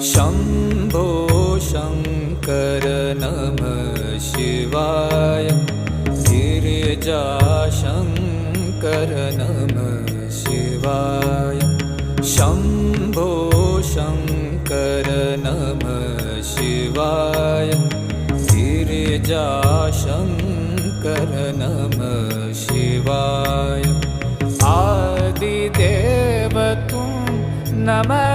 शम्भो शङ्कर नमः शिवाय। गिरिजाशङ्कर नमः शिवाय। शम्भो शङ्कर नमः शिवाय। गिरिजाशङ्कर नमः शिवाय। आदिदेव तुम नमः